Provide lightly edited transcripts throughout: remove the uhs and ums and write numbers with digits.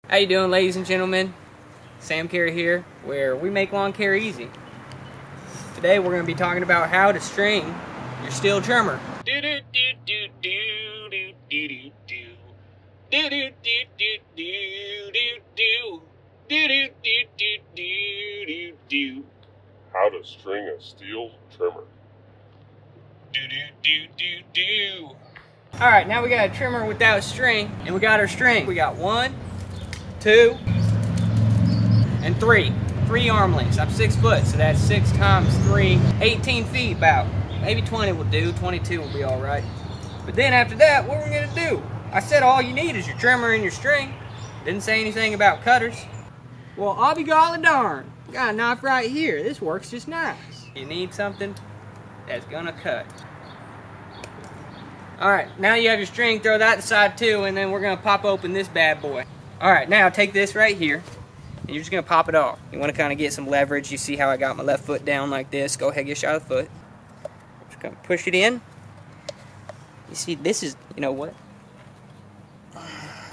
How you doing, ladies and gentlemen? Sam Care here, where we make lawn care easy. Today we're going to be talking about how to string your Stihl trimmer. How to string a Stihl trimmer. Alright, now we got a trimmer without string, and we got our string. We got 1, 2, and 3. 3 arm lengths. I'm 6 foot, so that's 6 times 3, 18 feet about. Maybe 20 will do, 22 will be alright. But then after that, what we're going to do? I said all you need is your trimmer and your string. Didn't say anything about cutters. Well, I'll be golly darn. Got a knife right here. This works just nice. You need something that's gonna cut. Alright, now you have your string, throw that aside too, and then we're gonna pop open this bad boy. Alright, now take this right here, and you're just gonna pop it off. You wanna kinda get some leverage. You see how I got my left foot down like this. Go ahead, get a shot of the foot. Just gonna push it in. You see, this is, you know what?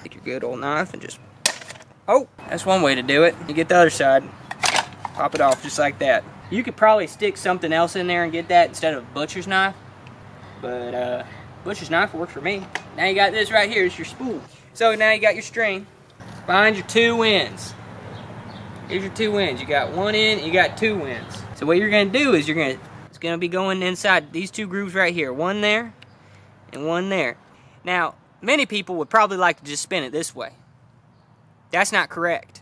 Take your good old knife and just, oh, that's one way to do it. You get the other side, pop it off just like that. You could probably stick something else in there and get that instead of a butcher's knife, but butcher's knife works for me. Now you got this right here, it's your spool. So now you got your string. Find your 2 ends. Here's your 2 ends. You got 1 end, you got 2 ends. So what you're gonna do is it's gonna be going inside these 2 grooves right here. 1 there and 1 there. Now, many people would probably like to just spin it this way. That's not correct,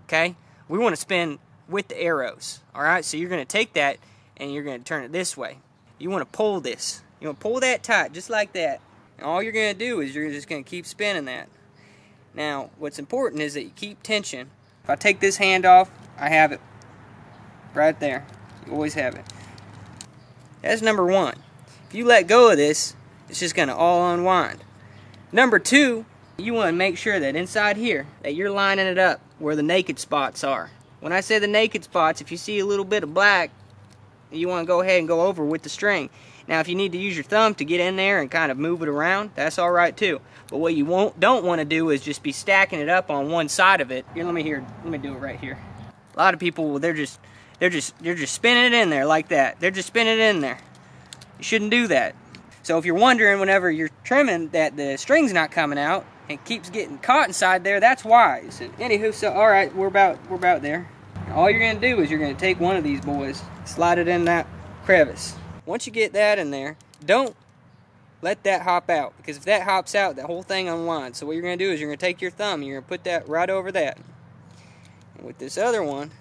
okay? We want to spin with the arrows, all right? So you're going to take that and you're going to turn it this way. You want to pull this. You want to pull that tight, just like that. And all you're going to do is you're just going to keep spinning that. Now, what's important is that you keep tension. If I take this hand off, I have it right there. You always have it. That's number 1. If you let go of this, it's just going to all unwind. Number 2, you want to make sure that inside here, that you're lining it up where the naked spots are. When I say the naked spots, if you see a little bit of black, you want to go ahead and go over with the string. Now, if you need to use your thumb to get in there and kind of move it around, that's all right too. But what you don't want to do is just be stacking it up on one side of it. Here, let me do it right here. A lot of people, they're just spinning it in there like that. They're just spinning it in there. You shouldn't do that. So if you're wondering whenever you're trimming that the string's not coming out and keeps getting caught inside there, that's why. So anywho, so all right, we're about there. All you're gonna do is you're gonna take one of these boys, slide it in that crevice. Once you get that in there, don't let that hop out, because if that hops out, the whole thing unwinds. So what you're gonna do is you're gonna take your thumb and you're gonna put that right over that. And with this other one,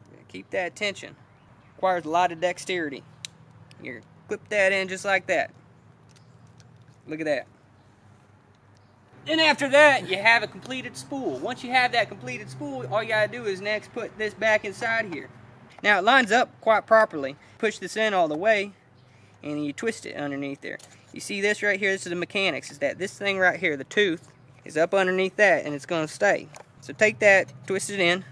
you're gonna keep that tension. Requires a lot of dexterity. You're gonna clip that in just like that. Look at that. Then after that, you have a completed spool. Once you have that completed spool, all you gotta do is next put this back inside here. Now it lines up quite properly. Push this in all the way, and you twist it underneath there. You see this right here, this is the mechanics, is that this thing right here, the tooth, is up underneath that, and it's gonna stay. So take that, twist it in,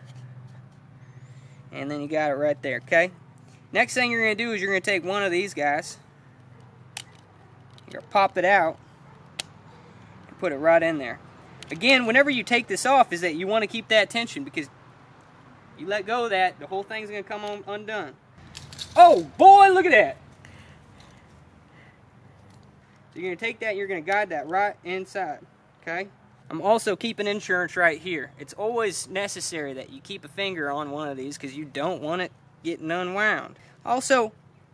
and then you got it right there, okay? Next thing you're gonna do is you're gonna take one of these guys, you're gonna pop it out, put it right in there. Again, whenever you take this off, is that you want to keep that tension, because you let go of that, the whole thing's going to come on undone. Oh boy, look at that. So you're going to take that, you're going to guide that right inside, okay? I'm also keeping insurance right here. It's always necessary that you keep a finger on one of these, because you don't want it getting unwound. Also,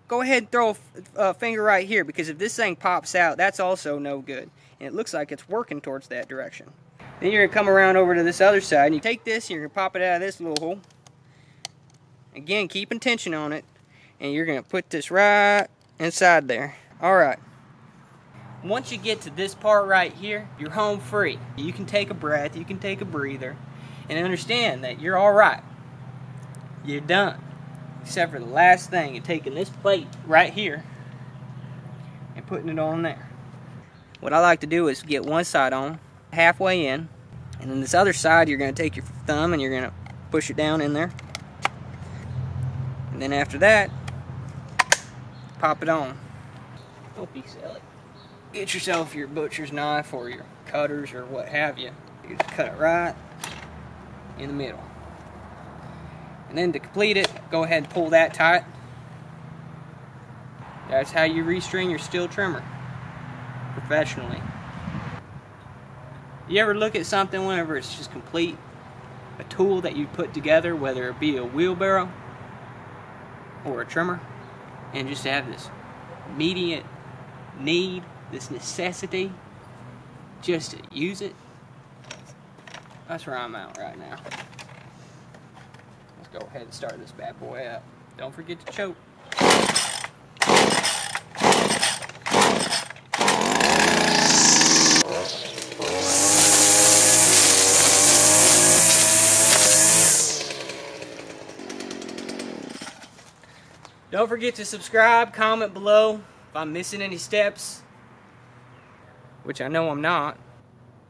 go ahead and throw a finger right here, because if this thing pops out, that's also no good. And it looks like it's working towards that direction. Then you're going to come around over to this other side, and you take this, and you're going to pop it out of this little hole. Again, keeping tension on it, and you're going to put this right inside there. Alright. Once you get to this part right here, you're home free. You can take a breath, you can take a breather, and understand that you're alright. You're done. Except for the last thing, you're taking this plate right here and putting it on there. What I like to do is get one side on, halfway in, and then this other side you're going to take your thumb and you're going to push it down in there. And then after that, pop it on. Don't be silly. Get yourself your butcher's knife or your cutters or what have you. You just cut it right in the middle. And then to complete it, go ahead and pull that tight. That's how you restring your Stihl trimmer professionally. You ever look at something whenever it's just complete, a tool that you put together, whether it be a wheelbarrow or a trimmer, and just have this immediate need, this necessity, just to use it? That's where I'm at right now. Let's go ahead and start this bad boy up. Don't forget to choke. Don't forget to subscribe, comment below if I'm missing any steps, which I know I'm not.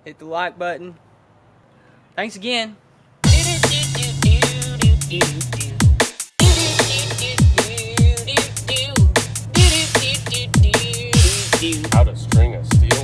Hit the like button. Thanks again. How to string a Stihl